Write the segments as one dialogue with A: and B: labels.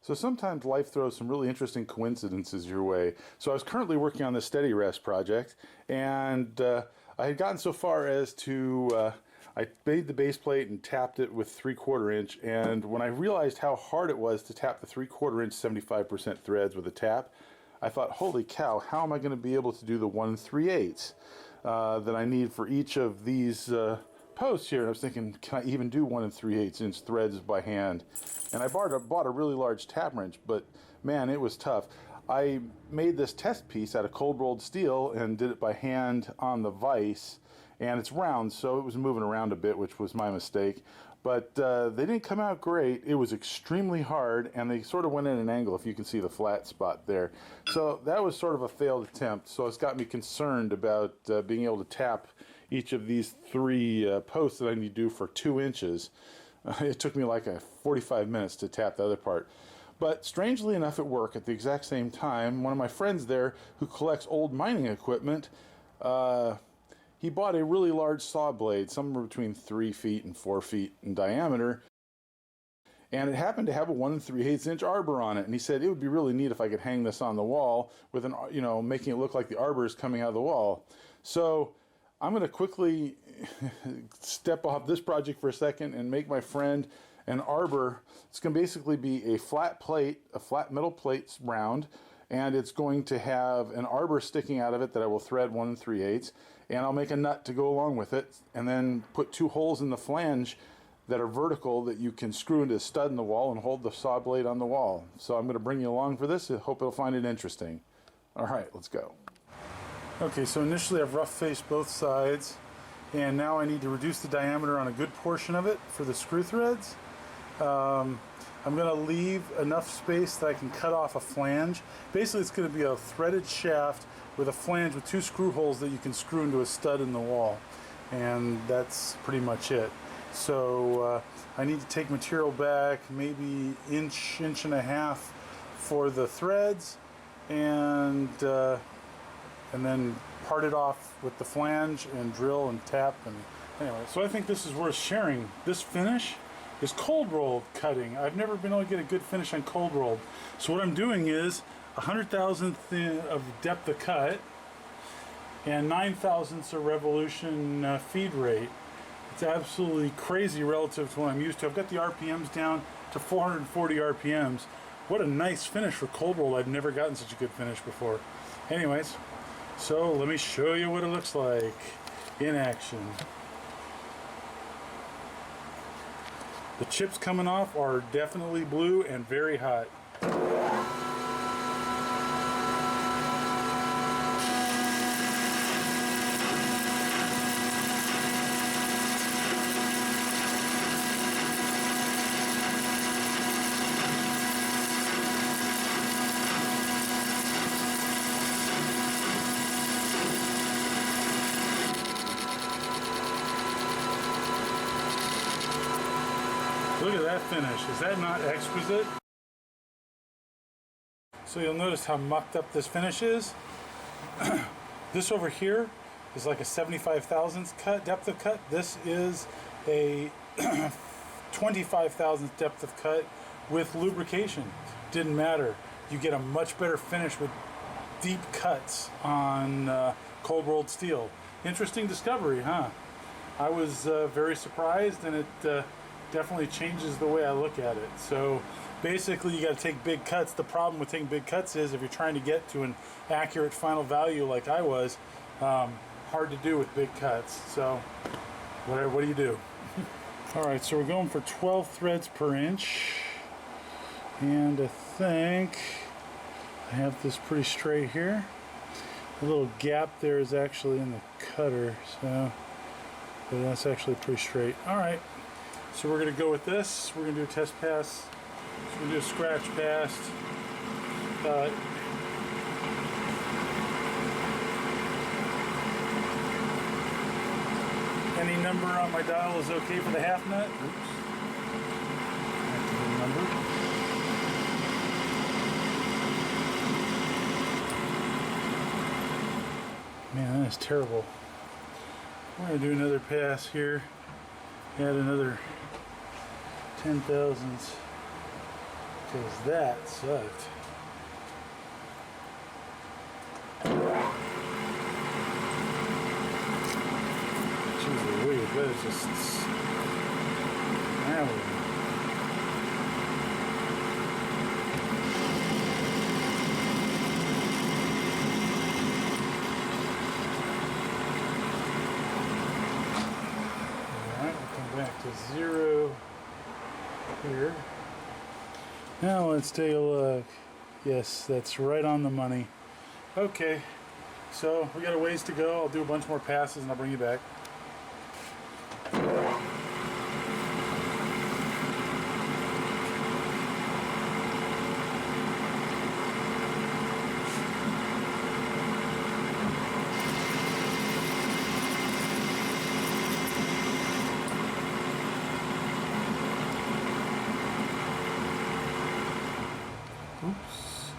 A: So sometimes life throws some really interesting coincidences your way. So I was currently working on the Steady Rest project, and I had gotten so far as to, I made the base plate and tapped it with 3/4 inch, and when I realized how hard it was to tap the 3/4 inch 75% threads with a tap, I thought, holy cow, how am I going to be able to do the 1 3/8 that I need for each of these posts here? And I was thinking, can I even do 1 3/8 inch threads by hand? And I bought a really large tap wrench, but man, it was tough. I made this test piece out of cold rolled steel and did it by hand on the vise, and it's round, so it was moving around a bit, which was my mistake. But they didn't come out great. It was extremely hard, and they sort of went in an angle, if you can see the flat spot there. So that was sort of a failed attempt, so it's got me concerned about being able to tap each of these 3 posts that I need to do for 2 inches. It took me like 45 minutes to tap the other part. But strangely enough, at work at the exact same time, one of my friends there who collects old mining equipment, he bought a really large saw blade, somewhere between 3 feet and 4 feet in diameter, and it happened to have a 1 3/8 inch arbor on it. And he said it would be really neat if I could hang this on the wall with an, you know, making it look like the arbor is coming out of the wall. So I'm going to quickly step off this project for a second and make my friend an arbor. It's going to basically be a flat plate, a flat metal plate round, and it's going to have an arbor sticking out of it that I will thread 1 3/8, and I'll make a nut to go along with it, and then put 2 holes in the flange that are vertical that you can screw into a stud in the wall and hold the saw blade on the wall. So I'm going to bring you along for this. I hope you'll find it interesting. All right, let's go. Okay, so initially I've rough faced both sides, and now I need to reduce the diameter on a good portion of it for the screw threads. I'm going to leave enough space that I can cut off a flange. Basically it's going to be a threaded shaft with a flange with 2 screw holes that you can screw into a stud in the wall, and that's pretty much it. So I need to take material back maybe inch and a half for the threads, and then part it off with the flange and drill and tap. And anyway, so I think this is worth sharing. This finish is cold rolled cutting. I've never been able to get a good finish on cold rolled. So what I'm doing is 100,000th of depth of cut and 9,000ths of revolution feed rate. It's absolutely crazy relative to what I'm used to. I've got the RPMs down to 440 RPMs. What a nice finish for cold roll. I've never gotten such a good finish before. Anyways, so let me show you what it looks like in action. The chips coming off are definitely blue and very hot. Look at that finish. Is that not exquisite? So you'll notice how mucked up this finish is. This over here is like a 75,000th cut, depth of cut. This is a 25,000th depth of cut with lubrication. Didn't matter. You get a much better finish with deep cuts on cold rolled steel. Interesting discovery, huh? I was very surprised, and it definitely changes the way I look at it. So basically you got to take big cuts. The problem with taking big cuts is if you're trying to get to an accurate final value like I was, hard to do with big cuts. So what do you do? All right, so we're going for 12 threads per inch, and I think I have this pretty straight here. The little gap there is actually in the cutter, so but that's actually pretty straight. All right. So we're going to go with this. We're going to do a test pass. So we're going to do a scratch pass. Any number on my dial is okay for the half nut. Oops. That's a good number. Man, that is terrible. We're going to do another pass here. Add another 10 thousandths
B: because that sucked. Jeez Louise, that is just... Now Alright, we'll come back to 0 here. Now let's take a look. Yes, that's right on the money. Okay, so we got a ways to go. I'll do a bunch more passes and I'll bring you back. Oops.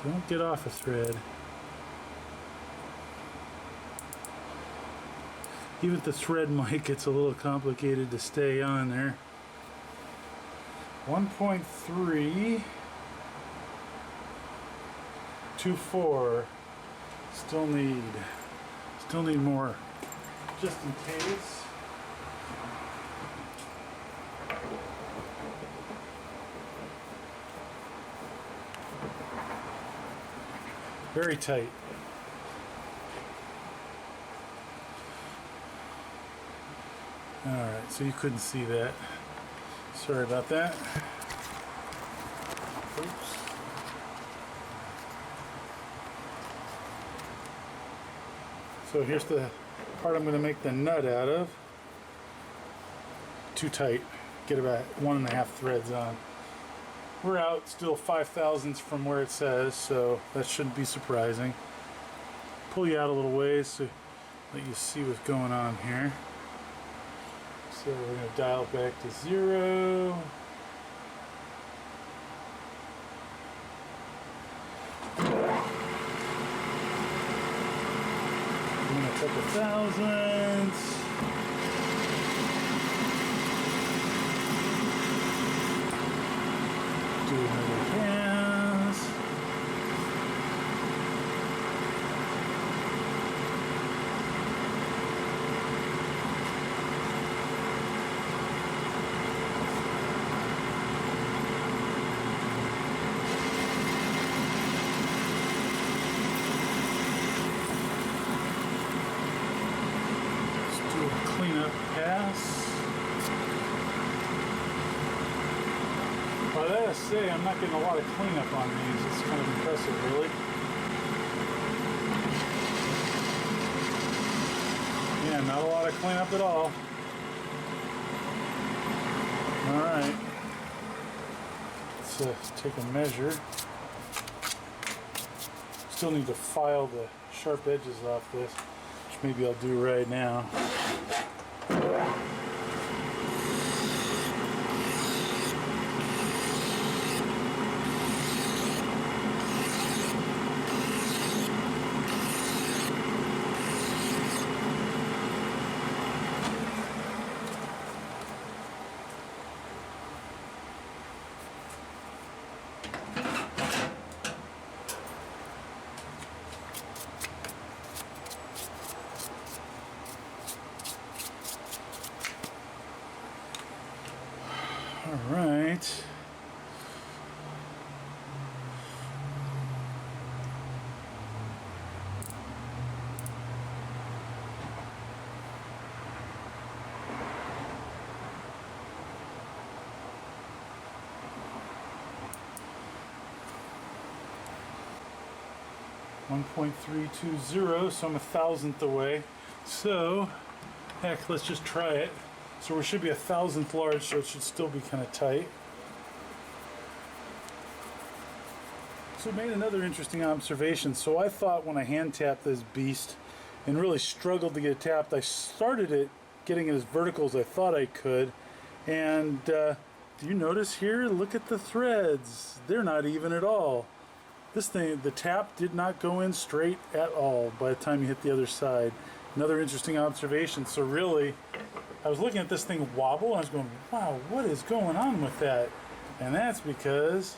B: Don't get off a thread. Even with the thread mic, it's a little complicated to stay on there. 1.3 to 4. Still need more, just in case. Very tight. Alright, so you couldn't see that. Sorry about that. Oops. So here's the part I'm going to make the nut out of. Too tight. Get about 1.5 threads on. We're out still 5/1000ths from where it says, so that shouldn't be surprising. Pull you out a little ways so let you see what's going on here. So we're going to dial it back to 0. And a couple thousandths. Do another pass. Let's do a cleanup pass. Well, I gotta say, I'm not getting a lot of cleanup on these. It's kind of impressive, really. Yeah, not a lot of cleanup at all. Alright. Let's take a measure. Still need to file the sharp edges off this, which maybe I'll do right now. All right. .320, so I'm 1/1000th away. So, heck, let's just try it. So we should be 1/1000th large, so it should still be kind of tight. So I made another interesting observation. So I thought when I hand tapped this beast and really struggled to get it tapped, I started it getting it as vertical as I thought I could. And do you notice here? Look at the threads. They're not even at all. This thing, the tap did not go in straight at all by the time you hit the other side. Another interesting observation. So really, I was looking at this thing wobble and I was going, wow, what is going on with that? And that's because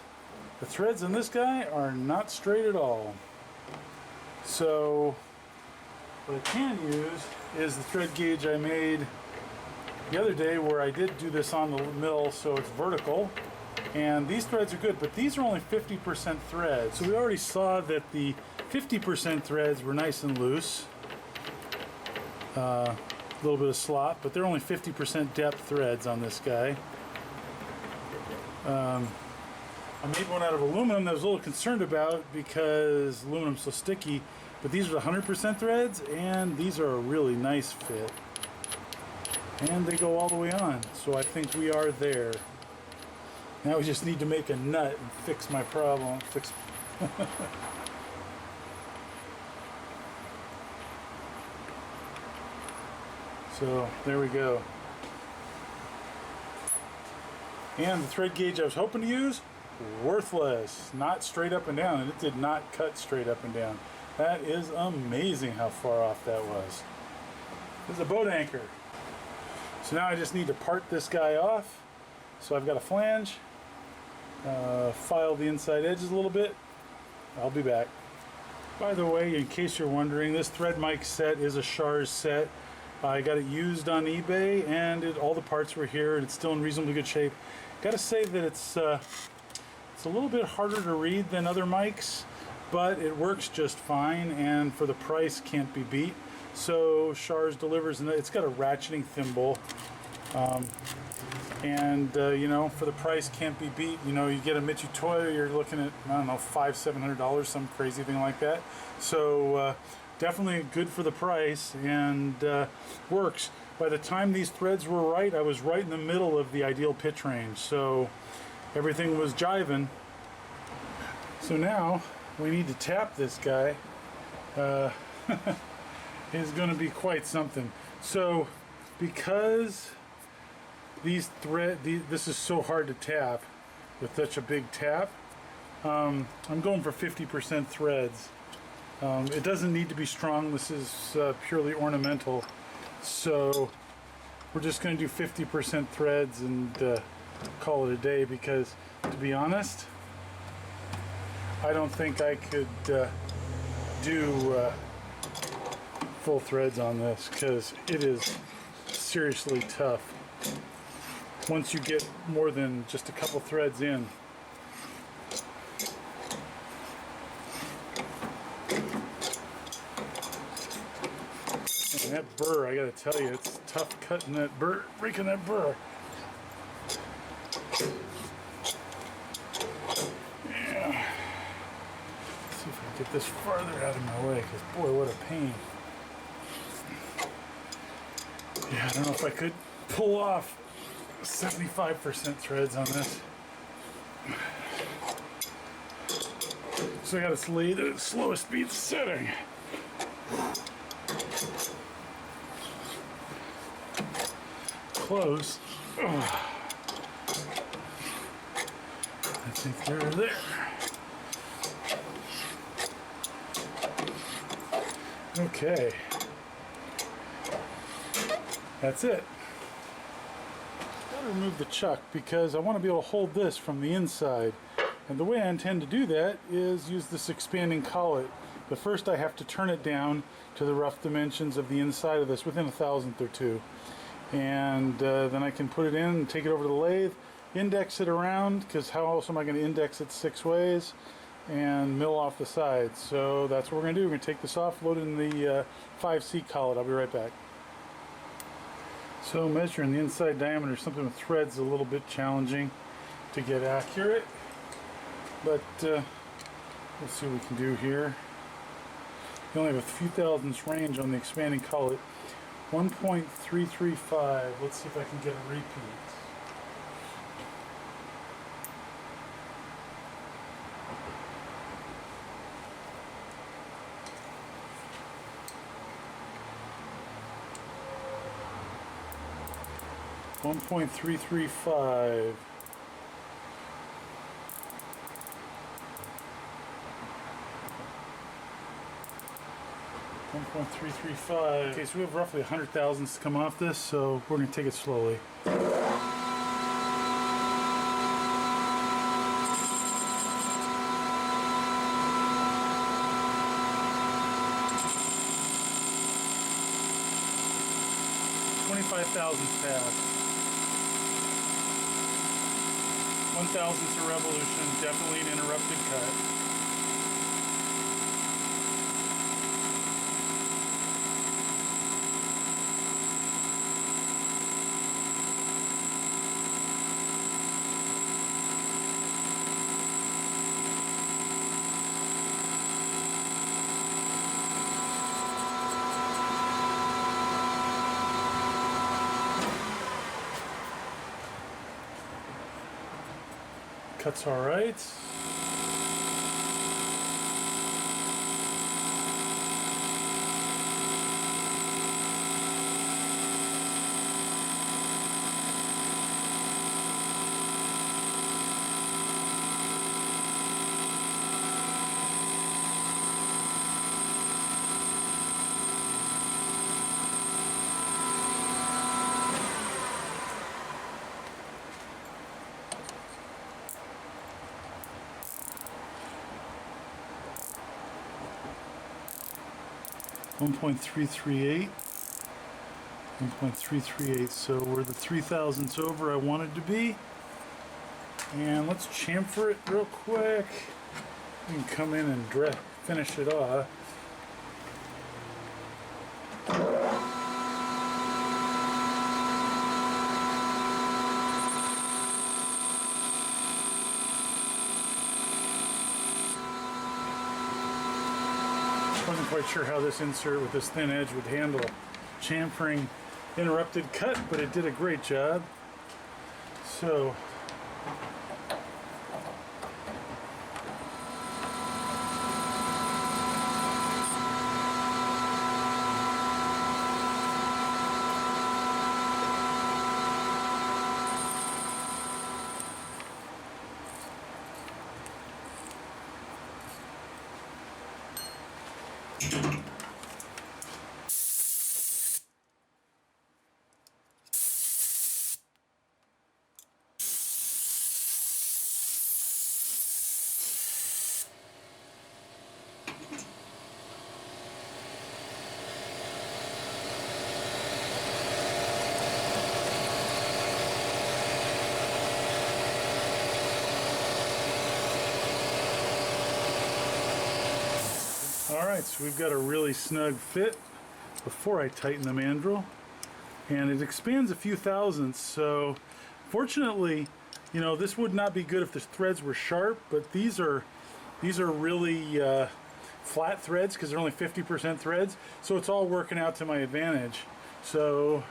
B: the threads on this guy are not straight at all. So what I can use is the thread gauge I made the other day, where I did do this on the mill so it's vertical. And these threads are good, but these are only 50% threads. So we already saw that the 50% threads were nice and loose. A little bit of slop, but they're only 50% depth threads on this guy. I made one out of aluminum that I was a little concerned about because aluminum's so sticky, but these are the 100% threads, and these are a really nice fit. And they go all the way on, so I think we are there. Now we just need to make a nut and fix my problem. So there we go. And the thread gauge I was hoping to use, worthless. Not straight up and down, and it did not cut straight up and down. That is amazing how far off that was. This is a boat anchor. So now I just need to part this guy off. So I've got a flange, file the inside edges a little bit. I'll be back. By the way, in case you're wondering, this thread mic set is a Shars set. I got it used on eBay, and all the parts were here, and it's still in reasonably good shape. Gotta say that it's a little bit harder to read than other mics, but it works just fine, and for the price, can't be beat. So Shars delivers, and it's got a ratcheting thimble, you know, for the price, can't be beat. You know, you get a Mitutoyo, you're looking at, I don't know, $500-700, some crazy thing like that. So definitely good for the price, and works. By the time these threads were right, I was right in the middle of the ideal pitch range, so everything was jiving. So now we need to tap this guy. Is going to be quite something. So because this is so hard to tap with such a big tap, I'm going for 50% threads. It doesn't need to be strong. This is purely ornamental. So we're just going to do 50% threads and call it a day, because to be honest, I don't think I could do full threads on this, because it is seriously tough once you get more than just a couple threads in. And that burr, I gotta tell you, it's tough cutting that burr, breaking that burr. Yeah. Let's see if I can get this farther out of my way, because boy, what a pain. Yeah, I don't know if I could pull off 75% threads on this. So I gotta slay the slowest speed setting. Close. Oh. I think they're there. Okay. That's it. Gotta remove the chuck because I want to be able to hold this from the inside. And the way I intend to do that is use this expanding collet. But first I have to turn it down to the rough dimensions of the inside of this, within 1/1000th or two. And then I can put it in and take it over to the lathe, index it around, because how else am I going to index it 6 ways, and mill off the sides. So that's what we're going to do. We're going to take this off, load it in the 5C collet. I'll be right back. So measuring the inside diameter, something with threads, is a little bit challenging to get accurate, but let's see what we can do here. We only have a few thousandths range on the expanding collet. 1.335. Let's see if I can get a repeat. .335. Okay, so we have roughly 100 thousandths to come off this, so we're going to take it slowly. 5/1000th pass. 1/1000th a revolution, definitely an interrupted cut. Cuts all right. .338, 1.338. So we're the 3/1000ths over I wanted to be. And let's chamfer it real quick. We can come in and finish it off. Wasn't quite sure how this insert with this thin edge would handle chamfering interrupted cut, but it did a great job. So Alright, so we've got a really snug fit before I tighten the mandrel, and it expands a few thousandths, so fortunately, you know, this would not be good if the threads were sharp, but these are really flat threads because they're only 50% threads, so it's all working out to my advantage. So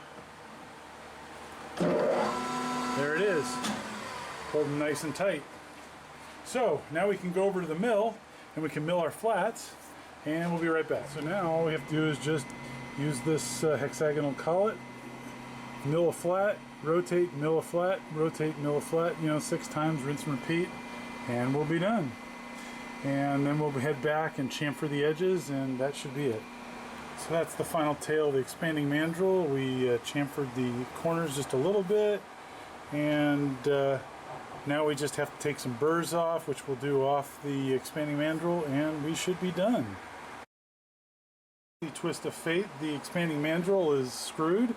B: there it is, holding nice and tight. So now we can go over to the mill and we can mill our flats, and we'll be right back. So now all we have to do is just use this hexagonal collet, mill a flat, rotate, mill a flat, rotate, mill a flat, you know, 6 times, rinse and repeat, and we'll be done. And then we'll head back and chamfer the edges, and that should be it. So that's the final tail of the expanding mandrel. We chamfered the corners just a little bit, and now we just have to take some burrs off, which we'll do off the expanding mandrel, and we should be done. The twist of fate, the expanding mandrel is screwed.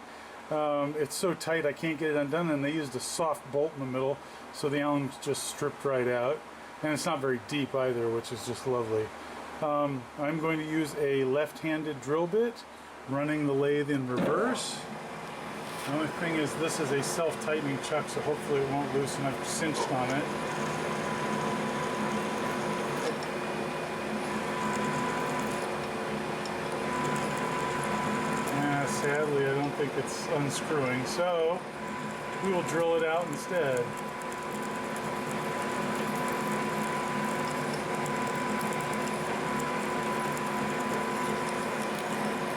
B: It's so tight I can't get it undone, and they used a soft bolt in the middle, so the Allen's just stripped right out. And it's not very deep either, which is just lovely. I'm going to use a left-handed drill bit, running the lathe in reverse. The only thing is this is a self-tightening chuck, so hopefully it won't loosen. I've cinched on it. Sadly, I don't think it's unscrewing, so we will drill it out instead.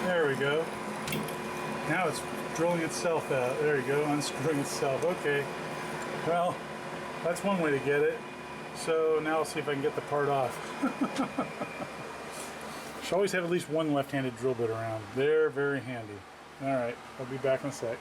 B: There we go. Now it's drilling itself out. There you go, unscrewing itself. Okay, well, that's one way to get it. So now I'll see if I can get the part off. Should always have at least one left-handed drill bit around. They're very handy. All right, I'll be back in a sec.